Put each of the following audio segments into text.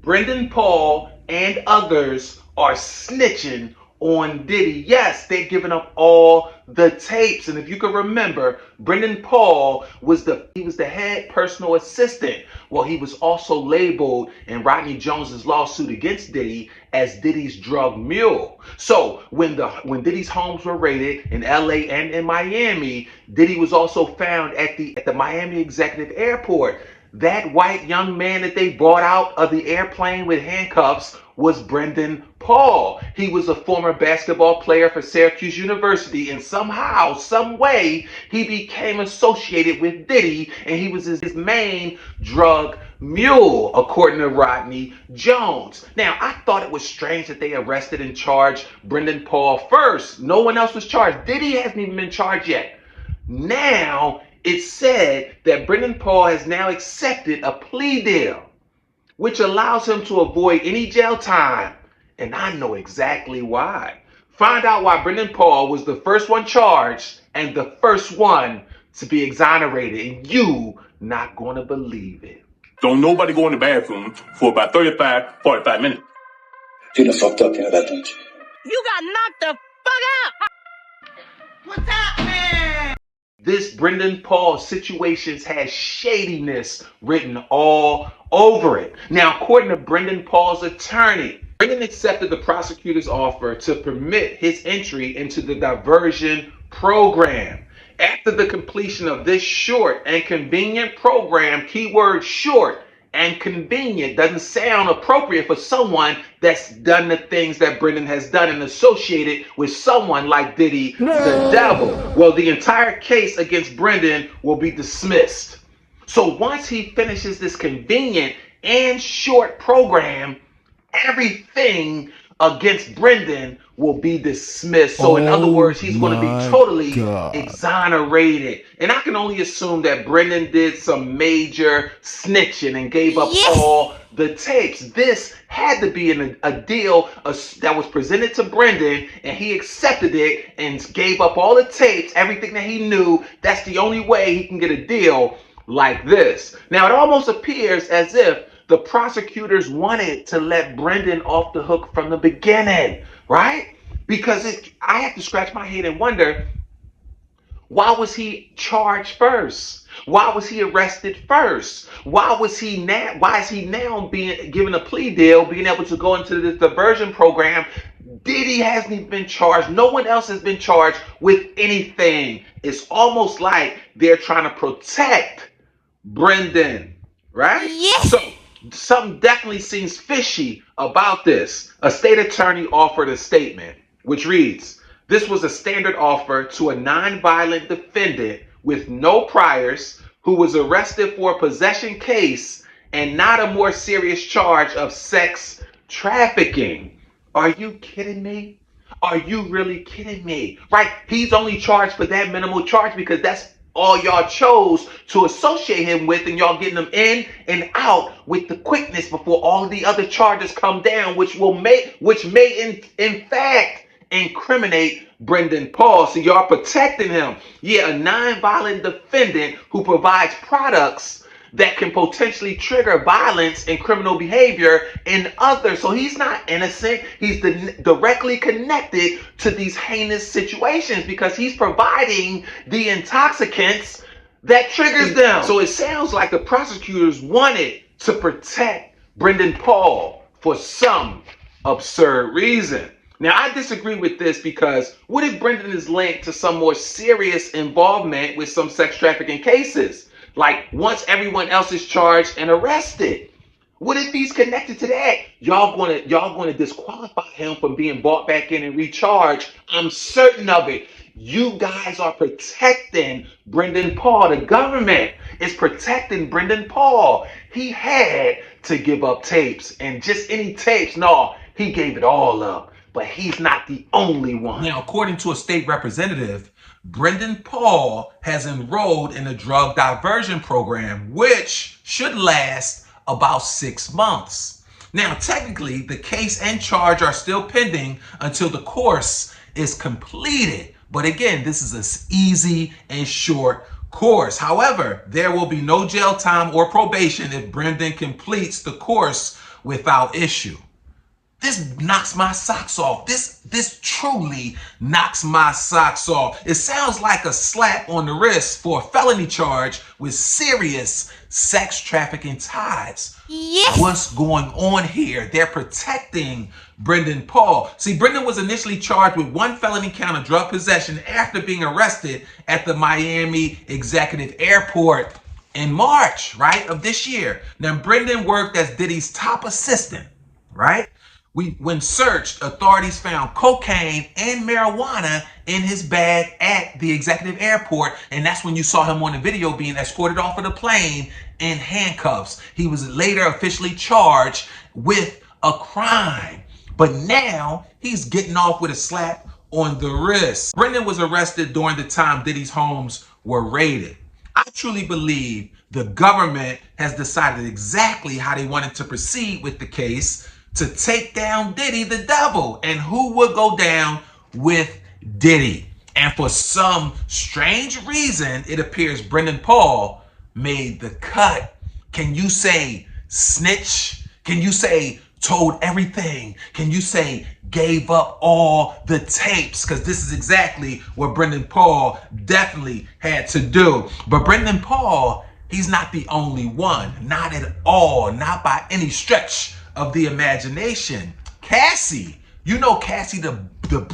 Brendan Paul and others are snitching on Diddy. Yes, they're giving up all the tapes. And if you can remember, Brendan Paul was the head personal assistant. Well, he was also labeled in Rodney Jones's lawsuit against Diddy as Diddy's drug mule. So when Diddy's homes were raided in LA and in Miami, Diddy was also found at the Miami Executive Airport. That white young man that they brought out of the airplane with handcuffs was Brendan Paul. He was a former basketball player for Syracuse University, and somehow, some way, he became associated with Diddy, and he was his main drug mule, according to Rodney Jones. Now, I thought it was strange that they arrested and charged Brendan Paul first. No one else was charged. Diddy hasn't even been charged yet. Now, it's said that Brendan Paul has now accepted a plea deal, which allows him to avoid any jail time. And I know exactly why. Find out why Brendan Paul was the first one charged and the first one to be exonerated. And you not going to believe it. Don't nobody go in the bathroom for about 45 minutes. You done fucked up, you know that, don't you? You got knocked the fuck out. What's up, man? This Brendan Paul situations has shadiness written all over it. Now, according to Brendan Paul's attorney, Brendan accepted the prosecutor's offer to permit his entry into the diversion program. After the completion of this short and convenient program, keyword short and convenient doesn't sound appropriate for someone that's done the things that Brendan has done and associated with someone like Diddy, the devil. Well, the entire case against Brendan will be dismissed. So once he finishes this convenient and short program, everything against Brendan will be dismissed. So in other words, he's going to be totally exonerated. And I can only assume that Brendan did some major snitching and gave up all the tapes. This had to be a deal that was presented to Brendan, and he accepted it and gave up all the tapes, everything that he knew. That's the only way he can get a deal like this. Now, it almost appears as if the prosecutors wanted to let Brendan off the hook from the beginning, right? Because I have to scratch my head and wonder, why was he charged first? Why was he arrested first? Why is he now being given a plea deal, being able to go into this diversion program? Diddy hasn't even been charged. No one else has been charged with anything. It's almost like they're trying to protect Brendan, right? Yes. So something definitely seems fishy about this. A state attorney offered a statement which reads, "This was a standard offer to a non-violent defendant with no priors who was arrested for a possession case and not a more serious charge of sex trafficking." Are you kidding me? Are you really kidding me? Right? He's only charged for that minimal charge because that's all y'all chose to associate him with, and y'all getting him in and out with the quickness before all of the other charges come down, which may in fact incriminate Brendan Paul. So y'all protecting him. Yeah, a non-violent defendant who provides products that can potentially trigger violence and criminal behavior in others. So he's not innocent. He's directly connected to these heinous situations because he's providing the intoxicants that triggers them. So it sounds like the prosecutors wanted to protect Brendan Paul for some absurd reason. Now, I disagree with this because what if Brendan is linked to some more serious involvement with some sex trafficking cases? Like once everyone else is charged and arrested, what if he's connected to that? Y'all gonna disqualify him from being brought back in and recharged. I'm certain of it. You guys are protecting Brendan Paul. The government is protecting Brendan Paul. He had to give up tapes, and just any tapes. No, he gave it all up. But he's not the only one. Now, according to a state representative, Brendan Paul has enrolled in a drug diversion program, which should last about 6 months. Now, technically, the case and charge are still pending until the course is completed. But again, this is an easy and short course. However, there will be no jail time or probation if Brendan completes the course without issue. This knocks my socks off. This truly knocks my socks off. It sounds like a slap on the wrist for a felony charge with serious sex trafficking ties. Yes. What's going on here? They're protecting Brendan Paul. See, Brendan was initially charged with one felony count of drug possession after being arrested at the Miami Executive Airport in March, right, of this year. Now, Brendan worked as Diddy's top assistant, right? When searched, authorities found cocaine and marijuana in his bag at the executive airport, and that's when you saw him on the video being escorted off of the plane in handcuffs. He was later officially charged with a crime, but now he's getting off with a slap on the wrist. Brendan was arrested during the time Diddy's homes were raided. I truly believe the government has decided exactly how they wanted to proceed with the case to take down Diddy the devil and who would go down with Diddy. And for some strange reason, it appears Brendan Paul made the cut. Can you say snitch? Can you say told everything? Can you say gave up all the tapes? Because this is exactly what Brendan Paul definitely had to do. But Brendan Paul, he's not the only one. Not at all. Not by any stretch of the imagination. Cassie, you know Cassie, the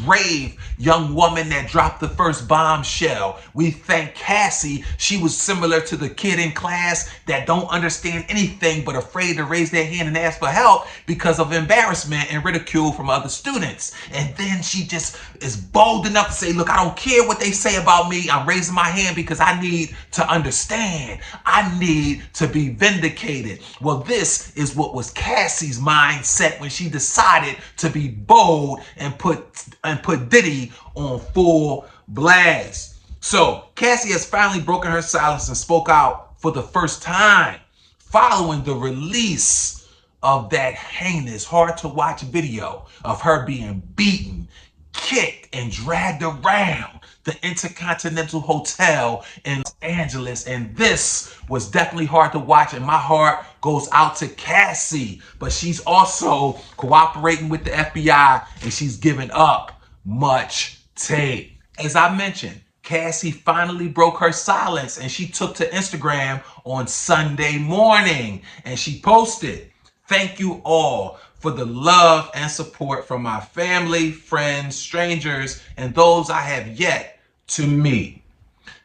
brave young woman that dropped the first bombshell. We thank Cassie. She was similar to the kid in class that don't understand anything but afraid to raise their hand and ask for help because of embarrassment and ridicule from other students. And then she just is bold enough to say, look, I don't care what they say about me. I'm raising my hand because I need to understand. I need to be vindicated. Well, this is what was Cassie's mindset when she decided to be bold and put Diddy on full blast. So Cassie has finally broken her silence and spoke out for the first time following the release of that heinous, hard to watch video of her being beaten, kicked, and dragged around the Intercontinental Hotel in Los Angeles. And this was definitely hard to watch, and my heart goes out to Cassie. But she's also cooperating with the FBI, and she's giving up much tape. As I mentioned, Cassie finally broke her silence, and she took to Instagram on Sunday morning, and she posted, "Thank you all for the love and support from my family, friends, strangers, and those I have yet to meet.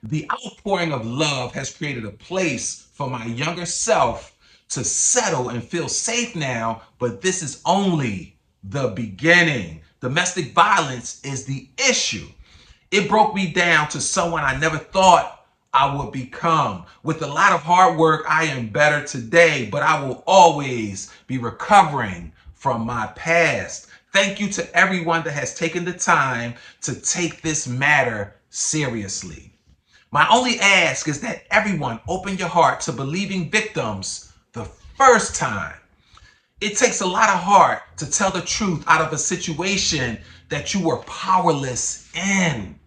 The outpouring of love has created a place for my younger self to settle and feel safe now, but this is only the beginning. Domestic violence is the issue. It broke me down to someone I never thought I would become. With a lot of hard work, I am better today, but I will always be recovering from my past. Thank you to everyone that has taken the time to take this matter seriously. My only ask is that everyone open your heart to believing victims the first time. It takes a lot of heart to tell the truth out of a situation that you were powerless in."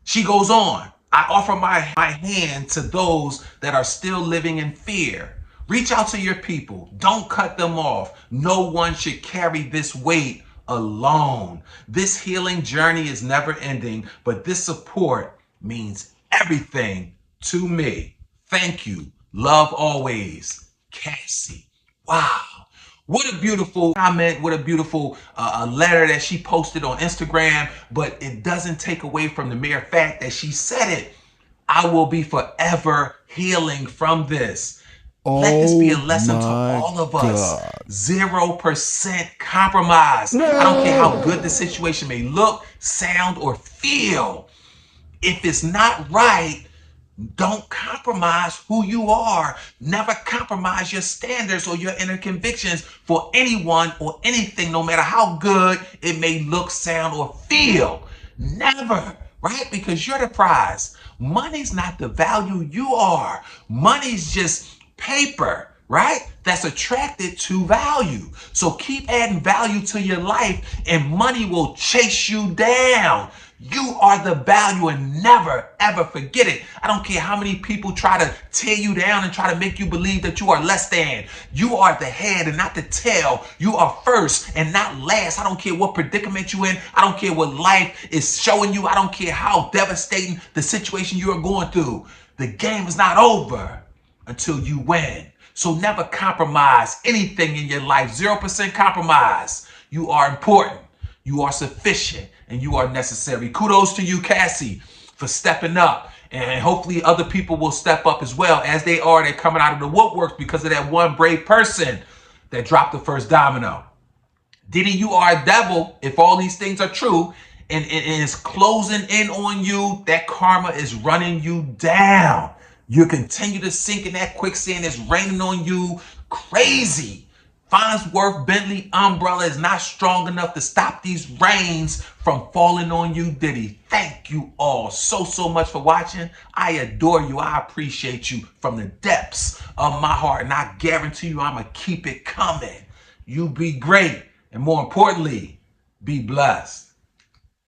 She goes on, "I offer my hand to those that are still living in fear. Reach out to your people. Don't cut them off. No one should carry this weight alone. This healing journey is never ending, but this support means everything to me. Thank you. Love always, Cassie." Wow. What a beautiful comment. What a beautiful letter that she posted on Instagram. But it doesn't take away from the mere fact that she said it. I will be forever healing from this. Let this be a lesson to all of us. 0% compromise. No. I don't care how good the situation may look, sound, or feel. If it's not right, don't compromise who you are. Never compromise your standards or your inner convictions for anyone or anything, no matter how good it may look, sound, or feel. Never, right? Because you're the prize. Money's not the value, you are. Money's just paper, right? That's attracted to value. So keep adding value to your life and money will chase you down. You are the value, and never, ever forget it. I don't care how many people try to tear you down and try to make you believe that you are less than. You are the head and not the tail. You are first and not last. I don't care what predicament you're in. I don't care what life is showing you. I don't care how devastating the situation you are going through. The game is not over until you win. So never compromise anything in your life. 0% compromise. You are important. You are sufficient. And you are necessary. Kudos to you, Cassie, for stepping up. And hopefully other people will step up as well. As they are, they're coming out of the woodworks because of that one brave person that dropped the first domino. Diddy, you are a devil if all these things are true. And it's closing in on you. That karma is running you down. You continue to sink in that quicksand. It's raining on you crazy. Farnsworth Bentley umbrella is not strong enough to stop these rains from falling on you, Diddy. Thank you all so much for watching. I adore you. I appreciate you from the depths of my heart. And I guarantee you I'm going to keep it coming. You be great. And more importantly, be blessed.